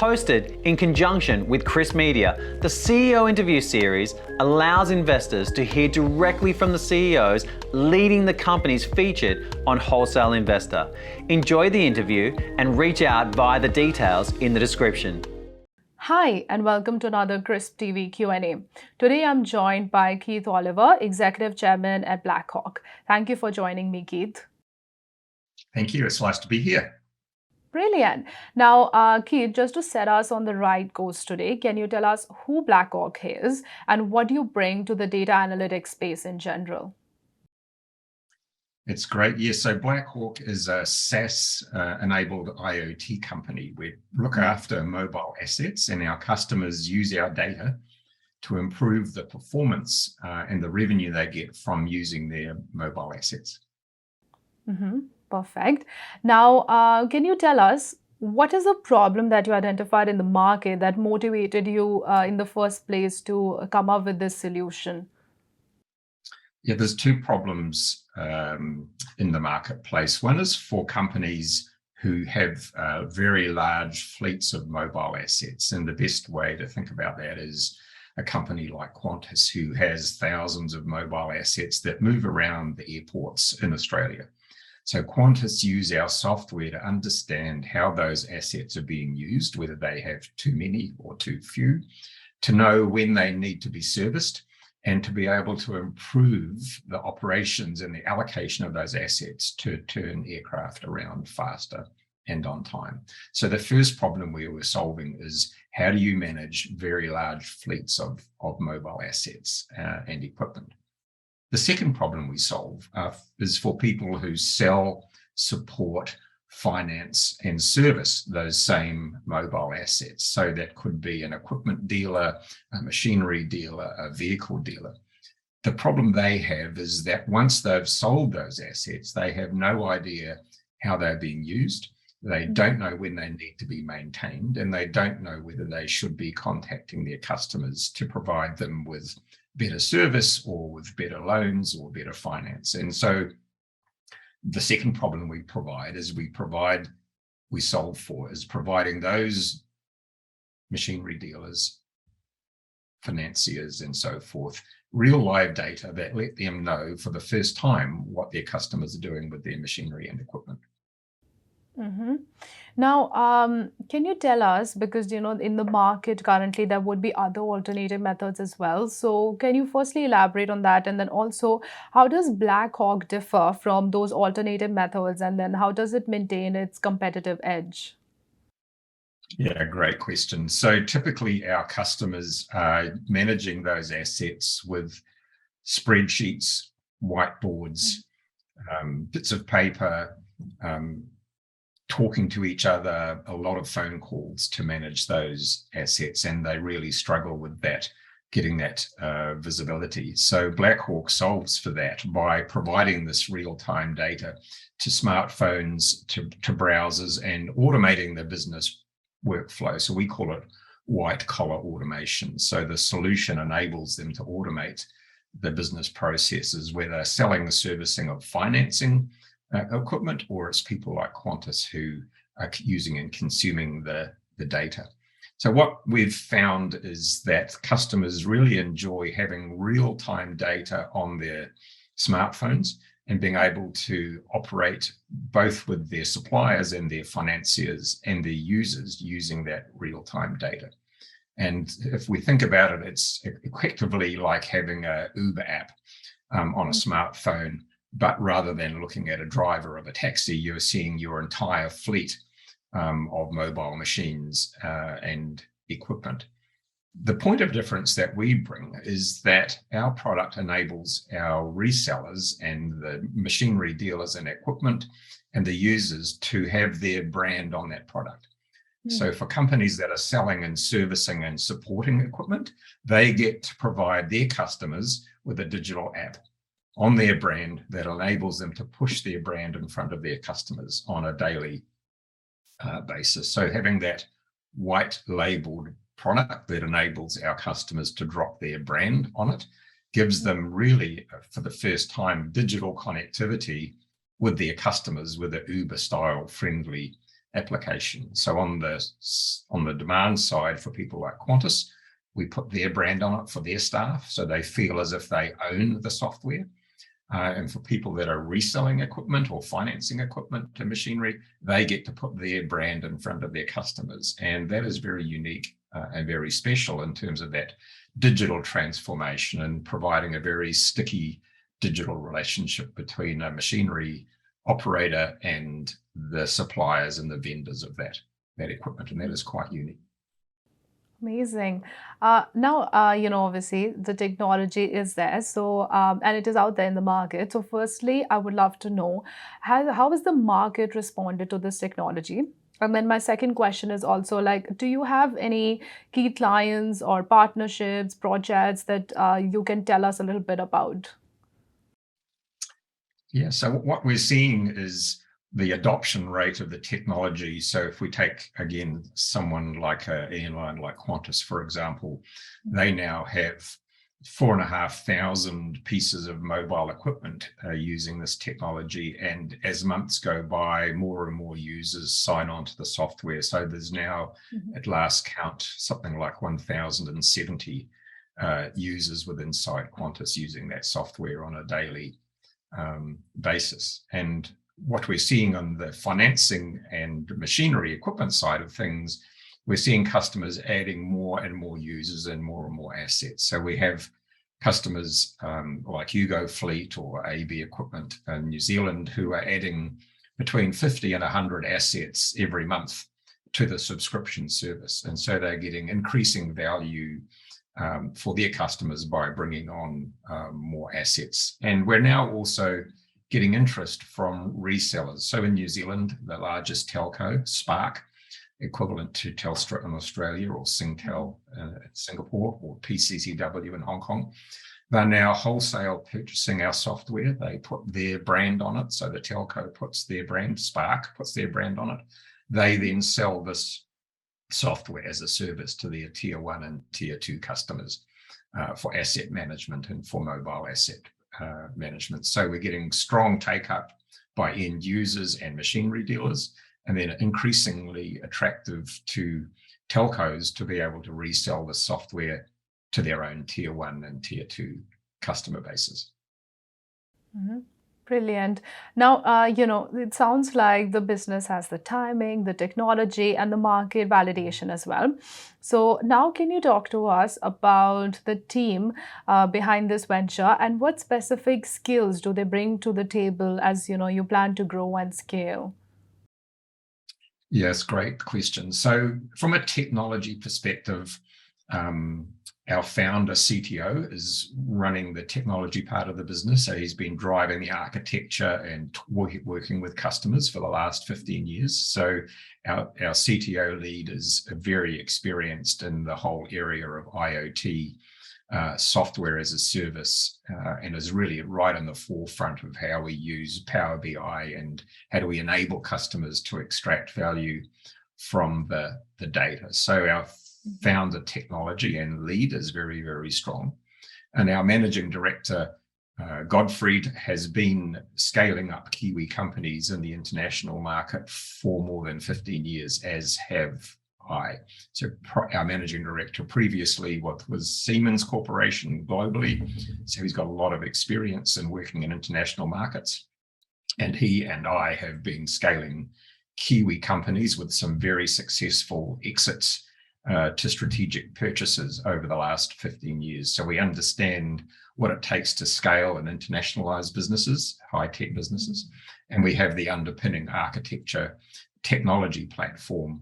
Hosted in conjunction with Chris Media, the CEO interview series allows investors to hear directly from the CEOs leading the companies featured on Wholesale Investor. Enjoy the interview and reach out via the details in the description. Hi, and welcome to another Crisp TV Q&A. Today I'm joined by Keith Oliver, Executive Chairman at Blackhawk. Thank you for joining me, Keith. Thank you. It's nice to be here. Brilliant. Now, Keith, just to set us on the right course today, can you tell us who Blackhawk is and what you bring to the data analytics space in general? It's great. Yes, so Blackhawk is a SaaS-enabled IoT company. We look after mobile assets, and our customers use our data to improve the performance and the revenue they get from using their mobile assets. Perfect. Now, can you tell us what is the problem that you identified in the market that motivated you in the first place to come up with this solution? Yeah, there's two problems in the marketplace. One is for companies who have very large fleets of mobile assets. And the best way to think about that is a company like Qantas, who has thousands of mobile assets that move around the airports in Australia. So Qantas use our software to understand how those assets are being used, whether they have too many or too few, to know when they need to be serviced, and to be able to improve the operations and the allocation of those assets to turn aircraft around faster and on time. So the first problem we were solving is how do you manage very large fleets of mobile assets and equipment? The second problem we solve is for people who sell, support, finance, and service those same mobile assets. So that could be an equipment dealer, a machinery dealer, a vehicle dealer. The problem they have is that once they've sold those assets, they have no idea how they're being used. They don't know when they need to be maintained, and they don't know whether they should be contacting their customers to provide them with better service or with better loans or better finance. And so the second problem we solve for is providing those machinery dealers, financiers, and so forth, real live data that let them know for the first time what their customers are doing with their machinery and equipment. Now, can you tell us, because in the market currently there would be other alternative methods as well. So can you firstly elaborate on that, and then also how does Blackhawk differ from those alternative methods, and then how does it maintain its competitive edge? Yeah, great question. So typically our customers are managing those assets with spreadsheets, whiteboards, bits of paper, talking to each other, a lot of phone calls to manage those assets, and they really struggle with that, getting that visibility. So Blackhawk solves for that by providing this real-time data to smartphones, to browsers, and automating the business workflow. So we call it white-collar automation. So the solution enables them to automate the business processes, whether selling, servicing, or financing equipment, or it's people like Qantas who are using and consuming the data. So what we've found is that customers really enjoy having real-time data on their smartphones and being able to operate both with their suppliers and their financiers and their users using that real-time data. And if we think about it, it's effectively like having an Uber app on a smartphone. But rather than looking at a driver of a taxi, you're seeing your entire fleet of mobile machines and equipment. The point of difference that we bring is that our product enables our resellers and the machinery dealers and equipment and the users to have their brand on that product. So for companies that are selling and servicing and supporting equipment, they get to provide their customers with a digital app on their brand that enables them to push their brand in front of their customers on a daily basis. So having that white labeled product that enables our customers to drop their brand on it gives them really, for the first time, digital connectivity with their customers with an Uber style friendly application. So on the demand side for people like Qantas, we put their brand on it for their staff, so they feel as if they own the software. And for people that are reselling equipment or financing equipment to machinery, they get to put their brand in front of their customers. And that is very unique and very special in terms of that digital transformation and providing a very sticky digital relationship between a machinery operator and the suppliers and the vendors of that equipment. And that is quite unique. Amazing. Now, obviously the technology is there, so and it is out there in the market. So, firstly, I would love to know how has the market responded to this technology? And then my second question is also like, do you have any key clients or partnerships, projects that you can tell us a little bit about? Yeah, so what we're seeing is the adoption rate of the technology. So if we take, again, someone like an airline like Qantas, for example, they now have 4,500 pieces of mobile equipment using this technology. And as months go by, more and more users sign on to the software. So there's now, at last count, something like 1,070 users within inside Qantas using that software on a daily basis. And what we're seeing on the financing and machinery equipment side of things, we're seeing customers adding more and more users and more assets. So we have customers like Hugo Fleet or AB Equipment in New Zealand who are adding between 50 and 100 assets every month to the subscription service. And so they're getting increasing value for their customers by bringing on more assets. And we're now also getting interest from resellers. So in New Zealand, the largest telco, Spark, equivalent to Telstra in Australia, or Singtel in Singapore, or PCCW in Hong Kong, they're now wholesale purchasing our software. They put their brand on it. So the telco puts their brand, Spark puts their brand on it. They then sell this software as a service to their tier 1 and tier 2 customers for asset management and for mobile asset management. So we're getting strong take up by end users and machinery dealers, and then increasingly attractive to telcos to be able to resell the software to their own tier 1 and tier 2 customer bases. Brilliant. Now, it sounds like the business has the timing, the technology, and the market validation as well. So now can you talk to us about the team behind this venture and what specific skills do they bring to the table as, you plan to grow and scale? Yes, great question. So from a technology perspective, our founder, CTO, is running the technology part of the business. So he's been driving the architecture and working with customers for the last 15 years. So our CTO lead is very experienced in the whole area of IoT, software as a service, and is really right on the forefront of how we use Power BI and how do we enable customers to extract value from the data. So our founder technology and lead is very, very strong. And our managing director, Godfried, has been scaling up Kiwi companies in the international market for more than 15 years, as have I. So our managing director previously was Siemens Corporation globally. So he's got a lot of experience in working in international markets. And he and I have been scaling Kiwi companies with some very successful exits to strategic purchases over the last 15 years. So we understand what it takes to scale and internationalize businesses, high-tech businesses, and we have the underpinning architecture technology platform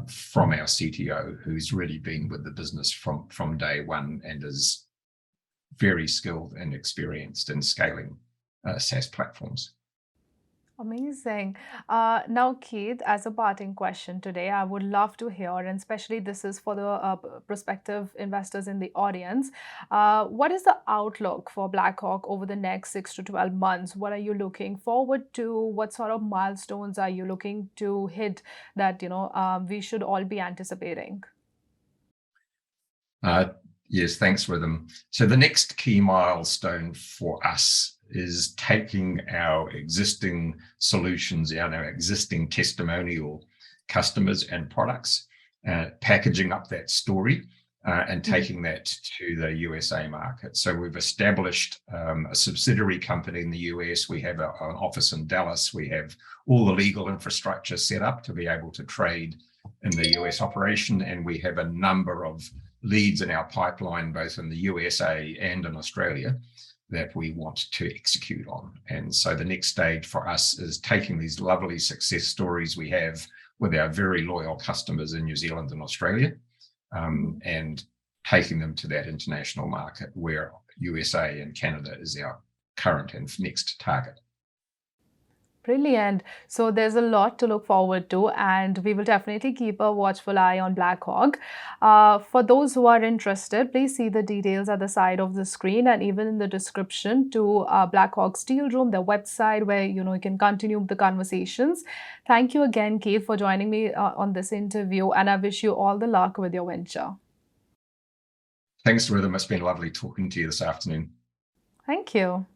from our CTO, who's really been with the business from day one and is very skilled and experienced in scaling SaaS platforms. Amazing. Now, Keith, as a parting question today, I would love to hear, and especially this is for the prospective investors in the audience, what is the outlook for Blackhawk over the next 6 to 12 months? What are you looking forward to? What sort of milestones are you looking to hit that, we should all be anticipating? Yes, thanks, Rhythm. So the next key milestone for us is taking our existing solutions and our existing testimonial customers and products, packaging up that story, and taking that to the USA market. So we've established a subsidiary company in the US. We have an office in Dallas. We have all the legal infrastructure set up to be able to trade in the US operation. And we have a number of leads in our pipeline, both in the USA and in Australia, that we want to execute on. And so the next stage for us is taking these lovely success stories we have with our very loyal customers in New Zealand and Australia, and taking them to that international market where USA and Canada is our current and next target. Brilliant. So there's a lot to look forward to, and we will definitely keep a watchful eye on Blackhawk. For those who are interested, please see the details at the side of the screen and even in the description to Blackhawk Steel Room, their website, where you can continue the conversations. Thank you again, Keith, for joining me on this interview, and I wish you all the luck with your venture. Thanks, Rhythm. It's been lovely talking to you this afternoon. Thank you.